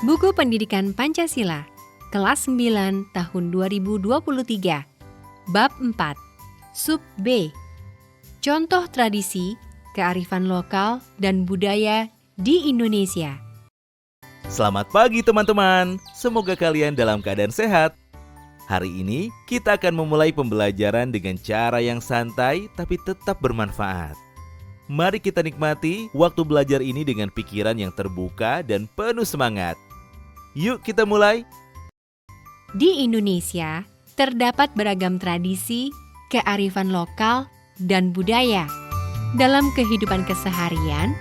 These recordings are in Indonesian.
Buku Pendidikan Pancasila, kelas 9 tahun 2023, Bab 4, Sub B, Contoh Tradisi, Kearifan Lokal dan Budaya di Indonesia. Selamat pagi teman-teman, semoga kalian dalam keadaan sehat. Hari ini kita akan memulai pembelajaran dengan cara yang santai tapi tetap bermanfaat. Mari kita nikmati waktu belajar ini dengan pikiran yang terbuka dan penuh semangat. Yuk kita mulai. Di Indonesia, terdapat beragam tradisi, kearifan lokal, dan budaya. Dalam kehidupan keseharian,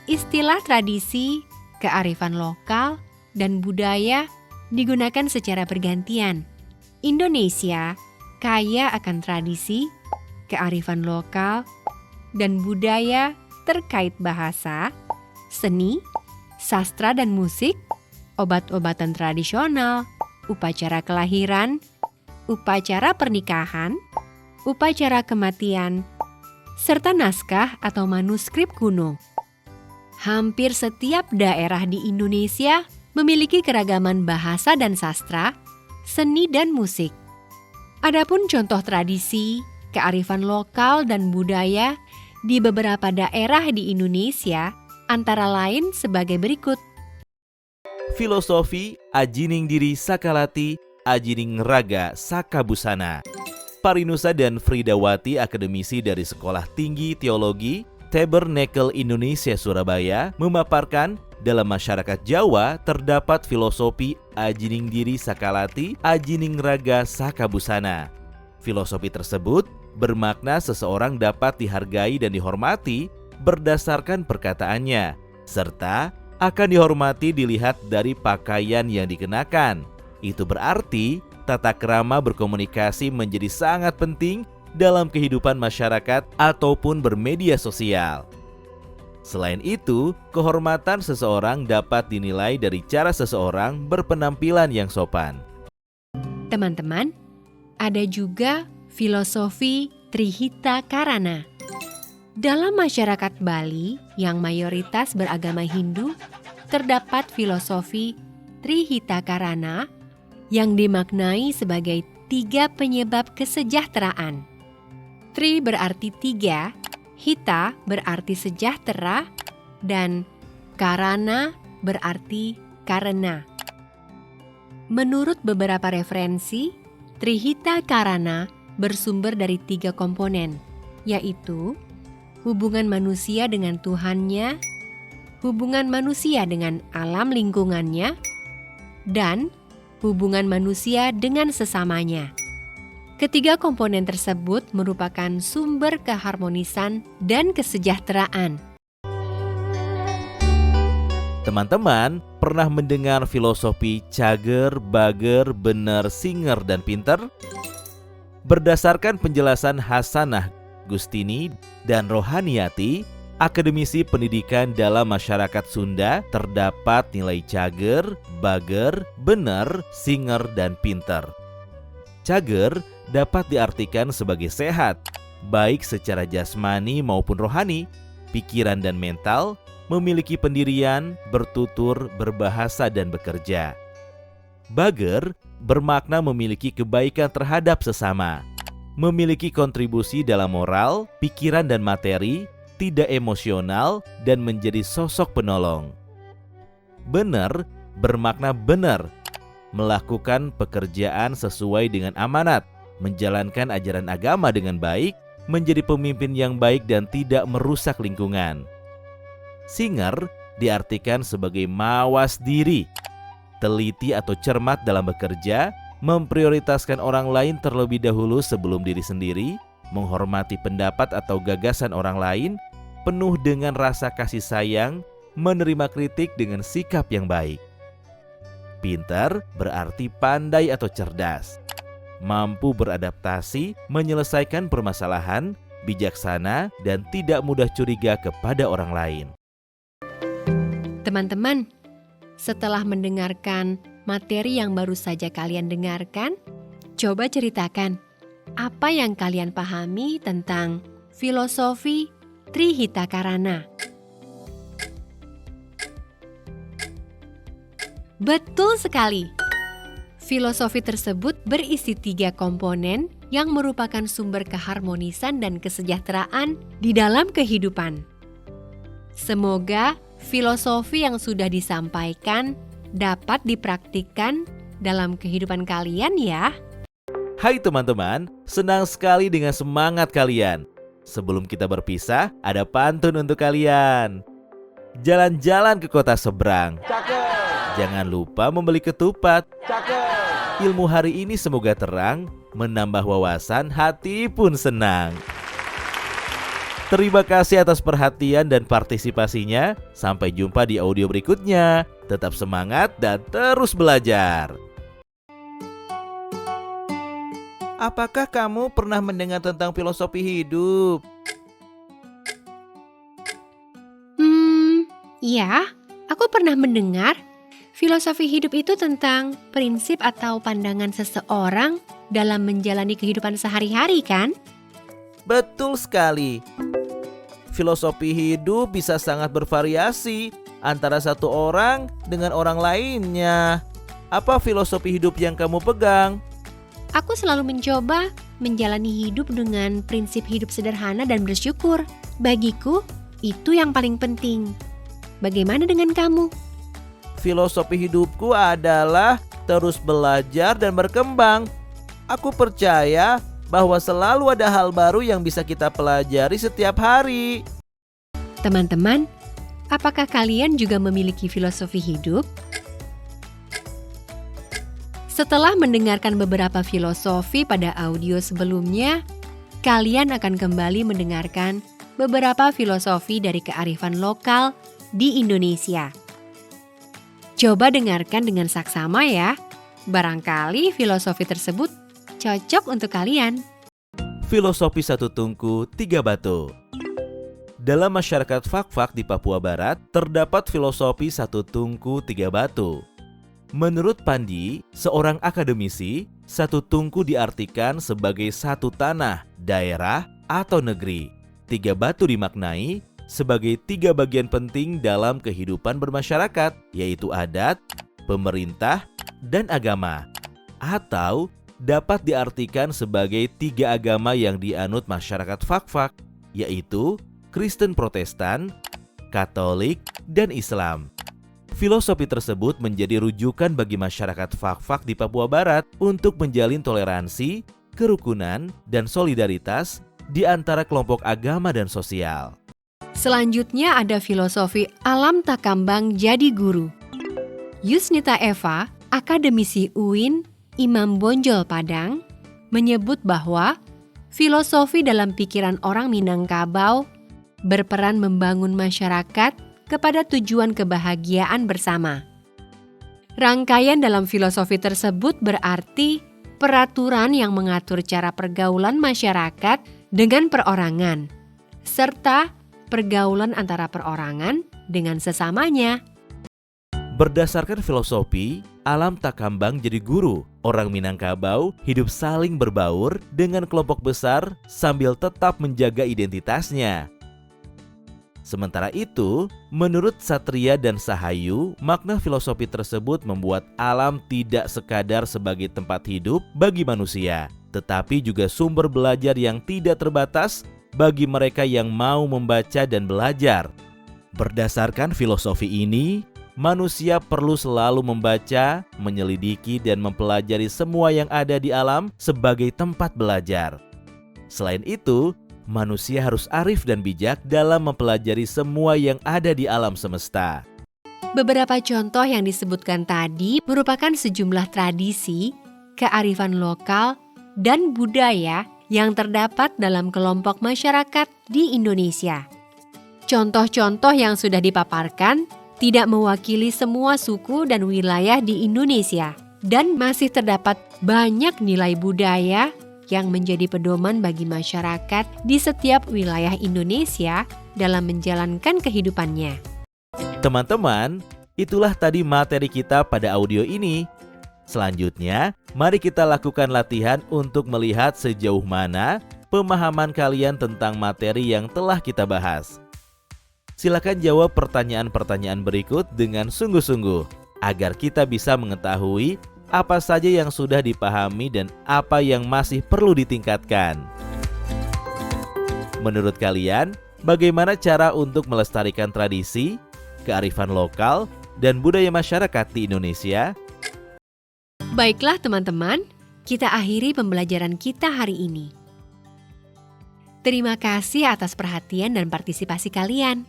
istilah tradisi, kearifan lokal, dan budaya digunakan secara bergantian. Indonesia kaya akan tradisi, kearifan lokal, dan budaya terkait bahasa, seni, sastra dan musik, obat-obatan tradisional, upacara kelahiran, upacara pernikahan, upacara kematian, serta naskah atau manuskrip kuno. Hampir setiap daerah di Indonesia memiliki keragaman bahasa dan sastra, seni dan musik. Adapun contoh tradisi, kearifan lokal dan budaya di beberapa daerah di Indonesia antara lain sebagai berikut. Filosofi Ajining Diri Sakalati, Ajining Raga Sakabusana. Parinusa dan Fridawati, akademisi dari Sekolah Tinggi Teologi Tabernacle Indonesia Surabaya, memaparkan dalam masyarakat Jawa terdapat filosofi Ajining Diri Sakalati, Ajining Raga Sakabusana. Filosofi tersebut bermakna seseorang dapat dihargai dan dihormati berdasarkan perkataannya, serta akan dihormati dilihat dari pakaian yang dikenakan. Itu berarti tata krama berkomunikasi menjadi sangat penting dalam kehidupan masyarakat ataupun bermedia sosial. Selain itu, kehormatan seseorang dapat dinilai dari cara seseorang berpenampilan yang sopan. Teman-teman, ada juga filosofi Trihita Karana. Dalam masyarakat Bali yang mayoritas beragama Hindu, terdapat filosofi Trihita Karana yang dimaknai sebagai 3 penyebab kesejahteraan. Tri berarti 3, Hita berarti sejahtera, dan Karana berarti karena. Menurut beberapa referensi, Trihita Karana bersumber dari 3 komponen, yaitu hubungan manusia dengan Tuhannya, hubungan manusia dengan alam lingkungannya, dan hubungan manusia dengan sesamanya. Ketiga komponen tersebut merupakan sumber keharmonisan dan kesejahteraan. Teman-teman pernah mendengar filosofi cager, bager, bener, singer, dan pinter? Berdasarkan penjelasan Hasanah Gustini dan Rohaniati, akademisi pendidikan dalam masyarakat Sunda, terdapat nilai cager, bager, bener, singer, dan pinter. Cager dapat diartikan sebagai sehat, baik secara jasmani maupun rohani, pikiran dan mental, memiliki pendirian, bertutur, berbahasa, dan bekerja. Bager bermakna memiliki kebaikan terhadap sesama, memiliki kontribusi dalam moral, pikiran, dan materi, tidak emosional, dan menjadi sosok penolong. Benar bermakna benar, melakukan pekerjaan sesuai dengan amanat, menjalankan ajaran agama dengan baik, menjadi pemimpin yang baik dan tidak merusak lingkungan. Singer diartikan sebagai mawas diri, teliti atau cermat dalam bekerja, memprioritaskan orang lain terlebih dahulu sebelum diri sendiri, menghormati pendapat atau gagasan orang lain, penuh dengan rasa kasih sayang, menerima kritik dengan sikap yang baik. Pintar berarti pandai atau cerdas, mampu beradaptasi, menyelesaikan permasalahan, bijaksana, dan tidak mudah curiga kepada orang lain. Teman-teman, setelah mendengarkan materi yang baru saja kalian dengarkan, coba ceritakan apa yang kalian pahami tentang filosofi Trihita Karana. Betul sekali. Filosofi tersebut berisi 3 komponen yang merupakan sumber keharmonisan dan kesejahteraan di dalam kehidupan. Semoga filosofi yang sudah disampaikan dapat dipraktikkan dalam kehidupan kalian ya. Hai teman-teman, senang sekali dengan semangat kalian. Sebelum kita berpisah, ada pantun untuk kalian. Jalan-jalan ke kota seberang. Jangan lupa membeli ketupat. Ilmu hari ini semoga terang, menambah wawasan, hati pun senang. Terima kasih atas perhatian dan partisipasinya. Sampai jumpa di audio berikutnya. Tetap semangat dan terus belajar. Apakah kamu pernah mendengar tentang filosofi hidup? Ya, aku pernah mendengar. Filosofi hidup itu tentang prinsip atau pandangan seseorang dalam menjalani kehidupan sehari-hari, kan? Betul sekali. Filosofi hidup bisa sangat bervariasi antara satu orang dengan orang lainnya. Apa filosofi hidup yang kamu pegang? Aku selalu mencoba menjalani hidup dengan prinsip hidup sederhana dan bersyukur. Bagiku, itu yang paling penting. Bagaimana dengan kamu? Filosofi hidupku adalah terus belajar dan berkembang. Aku percaya bahwa selalu ada hal baru yang bisa kita pelajari setiap hari. Teman-teman, apakah kalian juga memiliki filosofi hidup? Setelah mendengarkan beberapa filosofi pada audio sebelumnya, kalian akan kembali mendengarkan beberapa filosofi dari kearifan lokal di Indonesia. Coba dengarkan dengan saksama ya. Barangkali filosofi tersebut cocok untuk kalian. Filosofi Satu Tungku Tiga Batu. Dalam masyarakat Fak-Fak di Papua Barat, terdapat filosofi Satu Tungku Tiga Batu. Menurut Pandi, seorang akademisi, satu tungku diartikan sebagai satu tanah, daerah, atau negeri. Tiga batu dimaknai sebagai 3 bagian penting dalam kehidupan bermasyarakat, yaitu adat, pemerintah, dan agama. Atau dapat diartikan sebagai 3 agama yang dianut masyarakat Fak-Fak, yaitu Kristen Protestan, Katolik, dan Islam. Filosofi tersebut menjadi rujukan bagi masyarakat Fak-Fak di Papua Barat untuk menjalin toleransi, kerukunan, dan solidaritas di antara kelompok agama dan sosial. Selanjutnya ada filosofi alam takambang jadi guru. Yusnita Eva, akademisi UIN, Imam Bonjol Padang, menyebut bahwa filosofi dalam pikiran orang Minangkabau berperan membangun masyarakat kepada tujuan kebahagiaan bersama. Rangkaian dalam filosofi tersebut berarti peraturan yang mengatur cara pergaulan masyarakat dengan perorangan, serta pergaulan antara perorangan dengan sesamanya. Berdasarkan filosofi, alam takambang jadi guru. Orang Minangkabau hidup saling berbaur dengan kelompok besar sambil tetap menjaga identitasnya. Sementara itu, menurut Satria dan Sahayu, makna filosofi tersebut membuat alam tidak sekadar sebagai tempat hidup bagi manusia, tetapi juga sumber belajar yang tidak terbatas bagi mereka yang mau membaca dan belajar. Berdasarkan filosofi ini, manusia perlu selalu membaca, menyelidiki, dan mempelajari semua yang ada di alam sebagai tempat belajar. Selain itu, manusia harus arif dan bijak dalam mempelajari semua yang ada di alam semesta. Beberapa contoh yang disebutkan tadi merupakan sejumlah tradisi, kearifan lokal, dan budaya yang terdapat dalam kelompok masyarakat di Indonesia. Contoh-contoh yang sudah dipaparkan tidak mewakili semua suku dan wilayah di Indonesia, dan masih terdapat banyak nilai budaya yang menjadi pedoman bagi masyarakat di setiap wilayah Indonesia dalam menjalankan kehidupannya. Teman-teman, itulah tadi materi kita pada audio ini. Selanjutnya, mari kita lakukan latihan untuk melihat sejauh mana pemahaman kalian tentang materi yang telah kita bahas. Silakan jawab pertanyaan-pertanyaan berikut dengan sungguh-sungguh. agar kita bisa mengetahui apa saja yang sudah dipahami dan apa yang masih perlu ditingkatkan. Menurut kalian, bagaimana cara untuk melestarikan tradisi, kearifan lokal, dan budaya masyarakat di Indonesia? Baiklah teman-teman, kita akhiri pembelajaran kita hari ini. Terima kasih atas perhatian dan partisipasi kalian.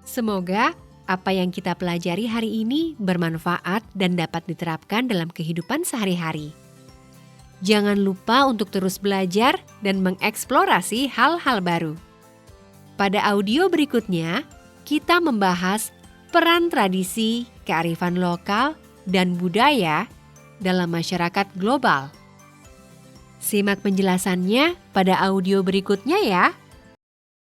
Semoga apa yang kita pelajari hari ini bermanfaat dan dapat diterapkan dalam kehidupan sehari-hari. Jangan lupa untuk terus belajar dan mengeksplorasi hal-hal baru. Pada audio berikutnya, kita membahas peran tradisi, kearifan lokal, dan budaya dalam masyarakat global. Simak penjelasannya pada audio berikutnya ya.